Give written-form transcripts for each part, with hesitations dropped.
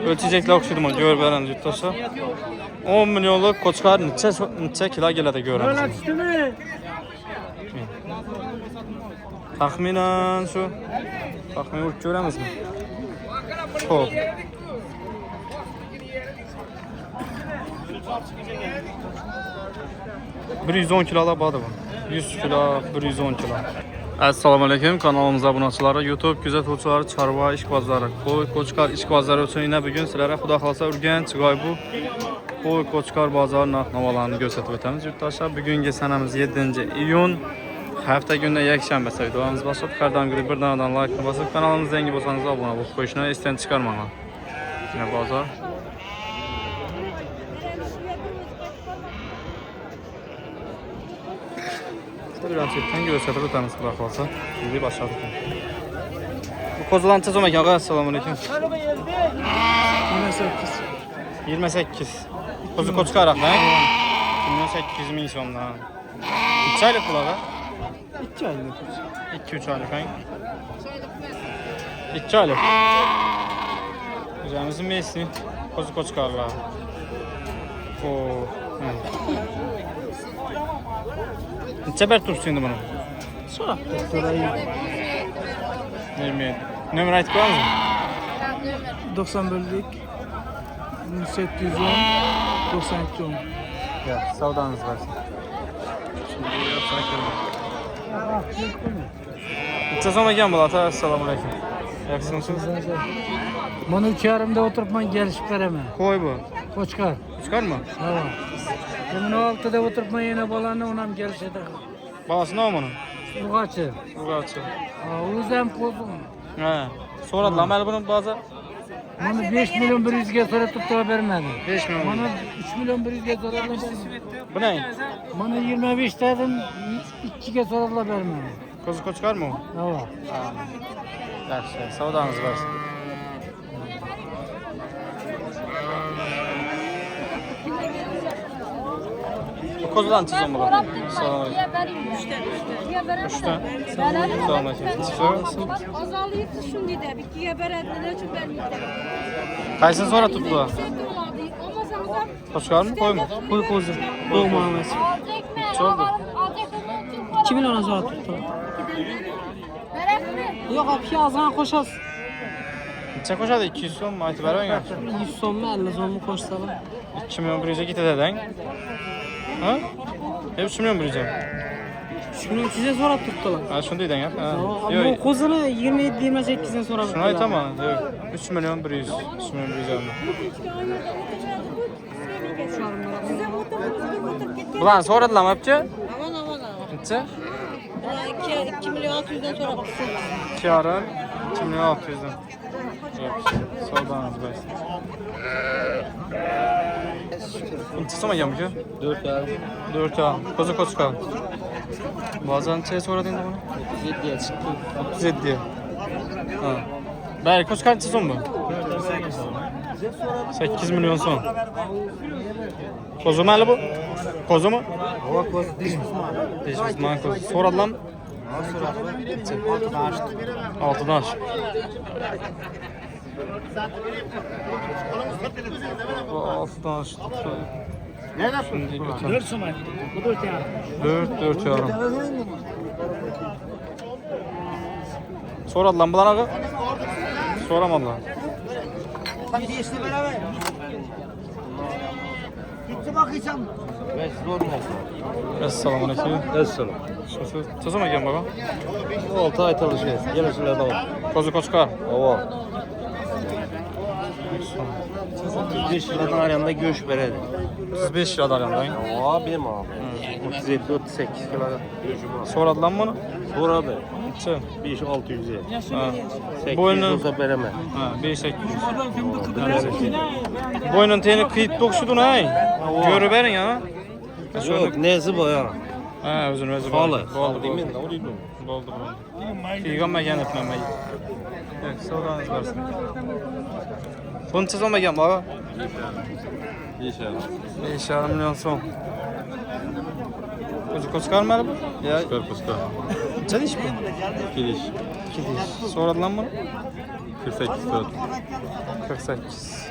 Ölçecekler okşudum onu. Gör veren yurttaşlar. 10 milyonluk koçkar neçe kilo geledi görürüz. Böyle düştü mü? Tahminen şu. Tahminen uç göremez mi? Hop. Bir 110 kiloda bağdı bu. 100 kilo, 110 kilo. Assalamu alaykum, kanalımıza abunəçiləri, YouTube gözətçiləri, çarva işbazları, qoy qoçqar işbazları üçün yine bugün sizlərə xuda xalsa Ürgənc, Qaybu, qoy qoçqar bazarı navalarını göstərib ötəmiz. Yurttaşlar, bugünkü sənəmiz 7-ci iyun. Hafta günü yekşənbə videolarımız başlayıb. Qardan qırıb bir danadan like basıb kanalımıza zengin olsanız abunə olub qoyuşuna istəyən çıxarmağa. Yine bazar. Biraz çekten gösterip ötəmiz xuda xalsa. Bizi başladık. Bu kozulan tez olmak ağa. Assalamu alaykum. 28. 28. Kozu koçqar axı. 28 min sondan. 2 aylık bulağa. 2 aylık. 2-3 aylık. 2 aylık. Güzəlimizin meyisini kozu koçqarlar. Neçə bər tutsun indi bunu? Sonra. 27. Nömrə aytıb qoyamız mı? 90 böldük. 1810. 92 10. Ya, savdanız versin. Şimdi yapsana görürüm. Neçə sonra gəlin bula ata? Assalamu alaykum. Yaxşısınız? Bunu 2 oturup ben gelişip veremem. Koy bu. Koçkar. Çıkar mı? Tamam. Bunu 6'da oturup ben yine balanı onam gelişede. Babası ne o bunun? Bu kaçı? Bu kaçı? O yüzden pozum. He. Sonra lamel bunun bazı? Bunu 5 milyon bir yüzge sonra tuttuğa vermedim. 5 milyon. Bana 3 milyon bir yüzge sonra vermedim. Bu ne? Bana 25 dedim, 2 kez sonra vermedim. Kozu çıkar mı o? Tamam. Yaxşı. Savdanız versin. Bu kozudan çizim bu. Salam aleyküm. Üçten. Salam aleyküm. Çıkıyor. Azalıyıp şimdi de bir kiye beredine çünkü ben Kaysın sonra tuttu. Koçkar mı koy mu? Koy kozu. Doğum muamelesi. Çok mu? 2 milyon sonra tuttu. Yok abi yazan koşas. Neçə koşadı? 200 son mu? Aytibər ben yaptım. 100 son mu 50 son mu koşsalar? 2 milyon bir yüze git ededen. Ha? Hep 3 milyon bir yüze. 3 milyon 300'e sonra tuttular. Ha şunu dedin ya. Ama o kozunu 27-28'den sonra Şunu ayt ama. Yok. 3 milyon bir yüz. 3 milyon bir yüz alma. Ulan sonra da mı yapacak? Aman. Neçə? 2 milyon 600'den sonra baksın. 2 yarım. 2 milyon 600'den. Soldan az versin. Neçə soma gelmiş ya? 4 yarım. 4 yarım. Kozu koçka. Bazen şey sonra deyindir bunu? 37'ye çıktı. 37'ye. Ha. Bəli, koçka neçə son bu? 8 milyon son. Kozu mu əli bu? Kozu mu? O koz diş Müslüman. Diş Müslüman kozu. Soradılar mı? 6'dan aç. Bu 6'dan aç. Şimdi götür. 4 soma. Bu 4 yarım. 4 yarım. Soradılar mı lan ağa? Soramadılar. Tabii dişli beraber. Gitti bakacağım. Ben zor mu? Esselamu aleyküm. Esselam. Ne zaman gelin baba? 6 ay çalışıyoruz. Gelişine devam. Kozu koçka. Ova. 35 liradan arayanda göç veredi. 35 liradan yanındayım. Ova benim abi. 37-38 kilo göçüm var. Soradılar mı bunu? Sonra da Neçə? 5-600'e. Ha. 800 Boynu. olsa veremem. Ha, 5-800. Boynun teni kıyıt dokşudun hay. Görü verin ya. Yok nesi bu ya? Ha, özün özü. Falı. Oldu. Değil mi? Ne oluyor? Oldu. Kıyıgan məgən etməməyi. Yox, savdanız varsın. Bunu çiz olmayan baba. İnşallah. 5,5 milyon son. Kozu koçkar mı bu? Ya, Çıkar. neçə iş bu? Giriş. 2 diş. Soradılar mı bunu? 48 4. 48.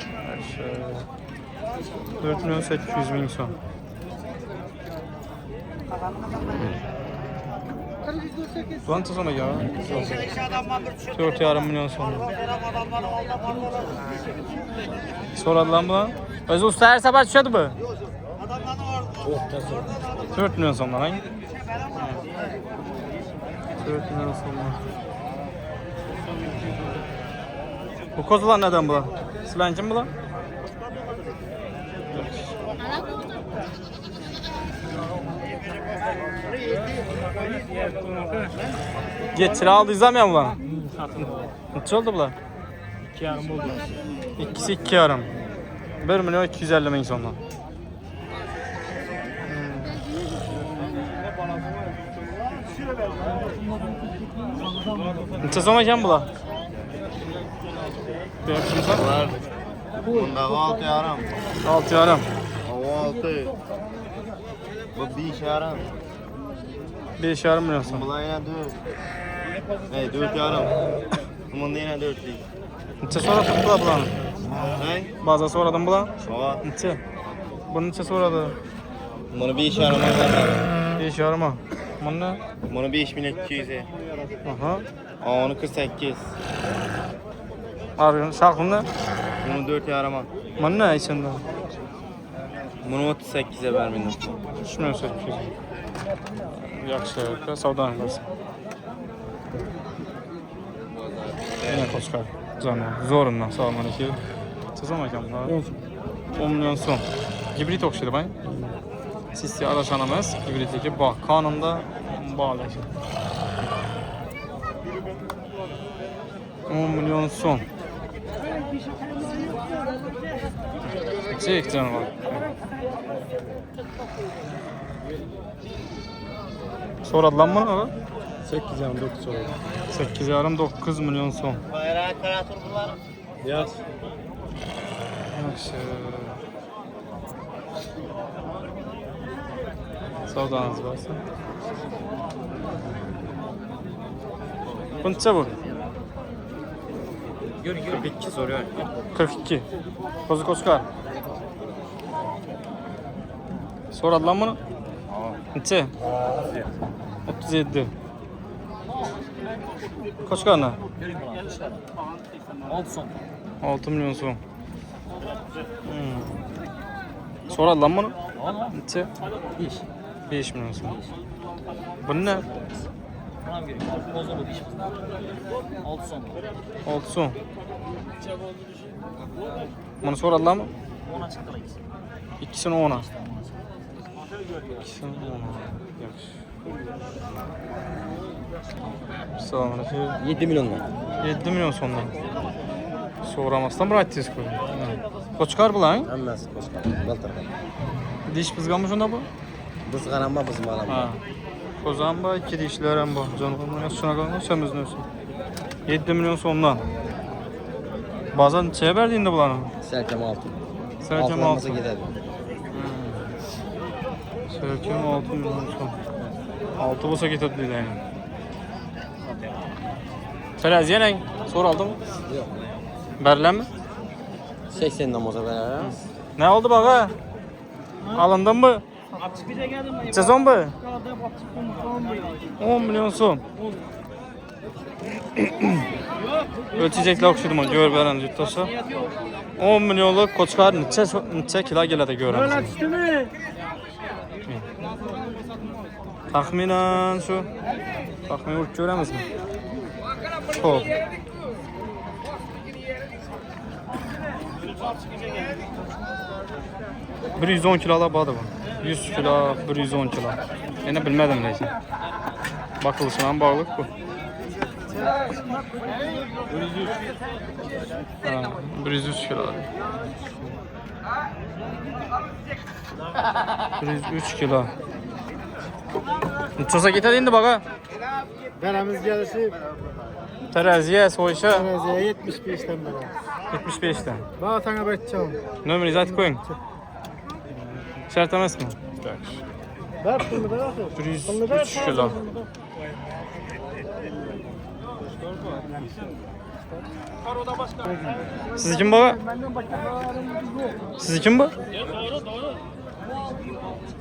4 milyon 800 bin son. Quanto sono ya? 4,5 milyon son. Soradılar mı? Özü usta her sabah düşüyordu bu. 4 milyon sonlar hangi? 4 milyon sonlar. Bu kozular neden bular? Sizler kim bular? Geçir aldıyız mı bular? Ne oldu bular? 2,5 oldu. İkisi 2,5. 1 milyon 250 bin sonlar. Neçə soma ekan bular? Bunlar bundağı 6,5. 6,5. O 6. Bu 5,5. 5,5 milyon son. Bunlar yine 4. 4,5. Bunda yine 4 değil. Neçə soradın bular bulanı? Ne? Baza soradın bular? Aa, Neçə? Bunu neçə soradı? bunu 5,5 var. 5,5 mı? Bunu ne? Bunu 5 milyon 200. Aha. Onu 48. Arıyorsun şarkını. Bunu 4,5. Bunu ne içinde? Bunu 38'e vermedim. 3 milyon 800. Yaxşı, savdan qalsın. Yine koçkar. Canım, zorundan salam aleyküm. Çözüm akamlar. 10 milyon son. Hibrit oxşaydı bay. Siz araşanamız hibritdeki bax kanunda bağlayın. 10 milyon son. Çek canım. Soradılar mı abi? 8,5 soradı. 8,5-9 milyon son. Bayrağı karatır bunlar. Yaz. Yaxşı. Savdanız varsa. Bu neçə bu? 42 soruyor. 42. Kozu koçkar. Soradılar mı? Neçə? 37. Koçkar ne? 6 son. 6 milyon son. Soradılar mı? Neçə? 5. 5 milyon son. Bu ne? Bana gerek. Bozuldu iş. 6 son. 6 son. Bunu soradılar mı? 10'a çıktılar ikisi. İkisini 10'a. İkisini 10'a. Yaxşı. Selamünaleyküm. 7 milyondan. 7 milyon sondan. Soğramasdan bir aytdınız koy. Koçkar bu lan. Hammasi qo'shgan. Baltarqa. Diş bizganmı şunda bu? Biz qaramma biz malam. Ha. Kozan bu, iki dişler hem bu. Canım şuna kalma, sömüzün olsun. 7 milyon sondan. Bazen şeye verdiğinde bulanı. Serkem 6. Serkem 6. Gider. Serkem 6 milyon son. 6 olsa getirdi yani. Teraziye ne? Sor aldı mı? Yok. Berlen mi? 80 namoza verer. Ne oldu bak ha? Alındın mı? Açık bir de geldim. Sezon mu? 10 10 milyon son. Ölçecekler okşudum onu gör veren yuttasa. 10 milyonluk koçkar neçə kilo gelə də görəm. Öyle düştü mü? Taxminən şu. Taxmin vurup görəmiz mi? Çok. Bir 110 kilolar bağdı bu. 100 kilo, 110 kilo. Yine bilmədim neyse. Bakılışına bağlıq bu. Ha, 103 kilo. 103 kilo. Çosa getir indi bak ha. Beremiz gelişi Teraziye soyuşa teraziye 75'ten beri. 75'ten. Bana sana bakacağım. Nömrəni zaten koyun. Şart emez mi? Ver bunu da bakın. 103 kilo. Siz kim baba? Siz kim bu?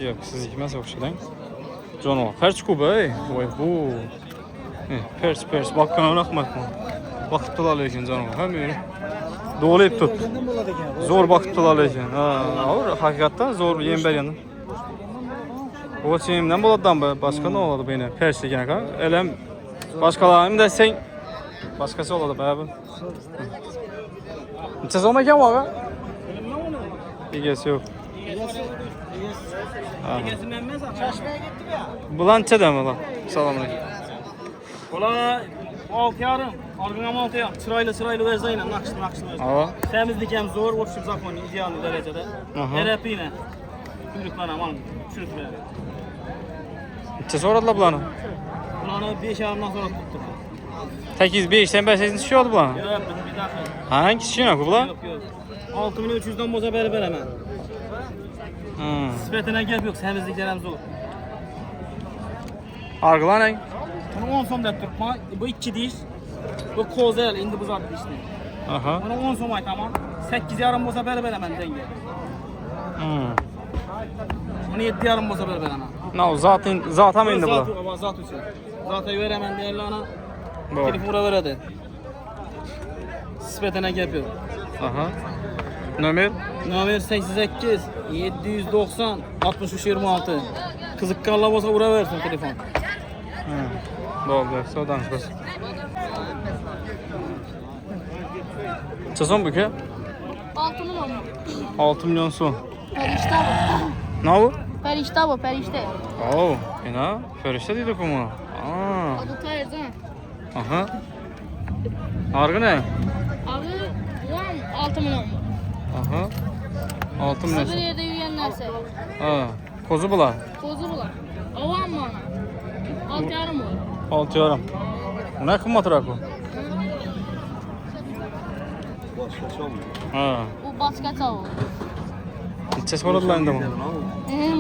Yok, siz kimse yok şeyden. Canavar. Pers kubu ey. Vay bu. Pers. Bakkan bakma. Bakıptılar lekin canavar. Hem öyle. Doğulayıp tut. Zor bakıptılar lekin. Ha, ağır. Hakikaten zor. Yem ber yanı. O çeyimden buladan başka ne oladı beni? Pers lekin ha. Elem başkalarım da sen başkası oladı be abi. Neçə zaman ekan bu abi? Egesi yok. Bulan neçədən bulan? Salamünaleyküm. Ulan 6 yarım, albüm 6 yarım. Sırayla verzayla, nakışlı versin. Ava. Temizlik hem zor, o çift zakon ideal derecede. Terapiyle. Kuyruklar aman, çürütme. Neçə soradılar bulanı? Ulanı 5 yarımdan sonra tuttuk. 8-5, sen 5-8 kişi oldu bulanı? Yok, bizim bir dakika. Hangi kişi yok bulan? Yok. 6300'den boza beraber hemen. Nispetine gel yok, temizlikler hem zor. Argılan ne? Bunu 10 somda tutma, bu 2 diş. Bu kozel, indi bu zat dişli. Aha. Bunu 10 somay tamam. 8 yarım boza beraber hemen denge. Bunu 7 yarım boza beraber hemen. No, zata mı indi bulan? Zat için. Zata veremem değerli ana. Bu. Telefona veredi. Nispetine gel yok. Aha. Nömer? Nomer 88 790 63 26. Kızıkkarla olsa ura versin telefon. Doğru, sodan bas. Çason bu ki? 6 milyon. 6 milyon son. Perişte bu. Ne bu? Perişte bu, perişte. Oo, ina, ferişte dedik bunu. Adı Tayyip değil mi? Aha. Argı ne? Abi, ulan 6 milyon. Aha. 6 milyon Sıfır son. yerde yürüyenlerse. Ha, kozu bula. Kozu bulan. Avan mı ana? 6 yarım var. 6 yarım. Bu ne kımmat rakı? Ha. Bu başka tavuğu. Neçə soradılar indi bunu?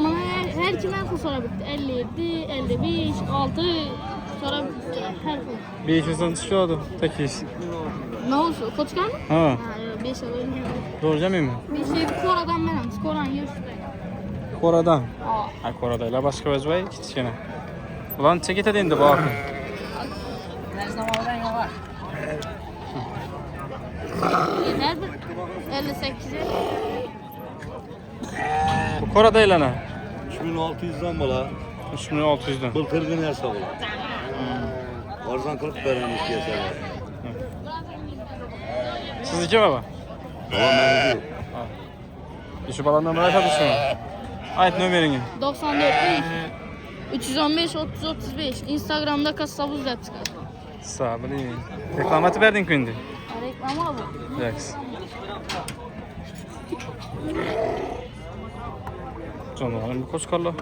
Bana her kimden sonra bitti. 57, 55, 6 sonra bitti. Her kim. 500'den çıkıyordu. Tek iş. Ne olsun? Koçkan mı? Ha. Ha, 5 alırım. Doğru demeyeyim mi? Bir şey koradan benim. Skoran yarıştı. Koradan. Aa. Ay Koradayla başka özbey kiçkene. Ulan çeket edin de bak. Yeter bir 58'e. Bu Koradayla ne? 3600'den bala. 3600'den. Bılkırgın her sabah. Varzan kılıp vermiş keseler. Siz iki baba? Baba mevzu. Şu balandan bırak hadi şunu. Ait numaranı. 94 315 30 35. Instagram'da kasabuz yap çıkar. Sağ olun. Reklamatı verdin şimdi. Reklama bu. Jax. Canım bu koçkarla.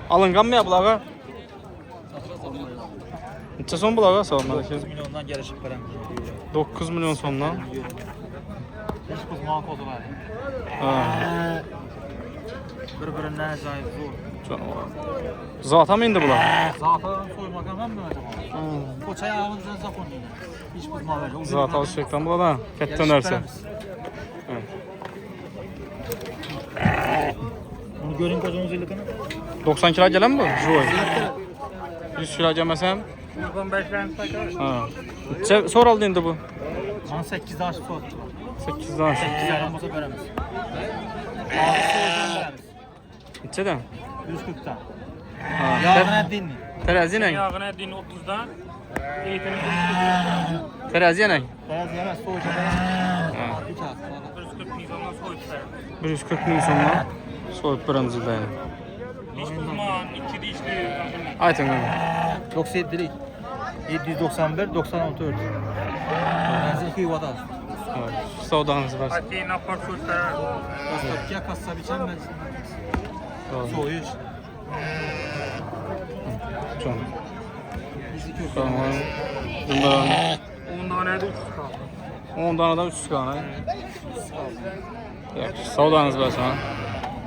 Alıngan mı ya bulağa? Neçə son bulağa salmadı ki? 9 milyondan gelişip veren. 9 milyon sondan. Hiç bu mal kodu var. Ha. Birbirinden acayip zor. Canım. Zata mı indi bulağa? Zaten soymak hemen mi acaba? Koçaya ağzınızdan zakon değil. Hiç bu mal verecek. Zata alışıktan bulağa da. Ketten örse. Bunu görün kozunuz illikini. 90 kilo gelen mi bu? Joy. 100 kilo gelmesem? 15 tane sakar. Ha. Neçə sonra aldı indi bu? Bana 8 daş soğuttular. 8 daş. 8 yarım olsa veremez. 6 soğuttan veremez. Neçədən? 140'tan. Ha. Yağına dinli. Terazi ilə? Yağına dinli 30'dan. Eğitimi Terazi ilə? Beyaz yemez soğuca veremez. Ha. 3 az. 140 milyondan soğuttular. 140 min sonla soyup birinci dayanı. Hiç buzman, 2 dişli. Aytın qanı. 97'lik. 791 96 ördü. Benzin kıyvada. Savdanız var. Hadi napar soğutlar. Kasapçıya kassa biçen benzin. Soğuş. Çok. Bizi kötü. Tamam. Bundan 10 tane de 3 kaldı. 10 danadan 300 qanı. Savdanız var sana.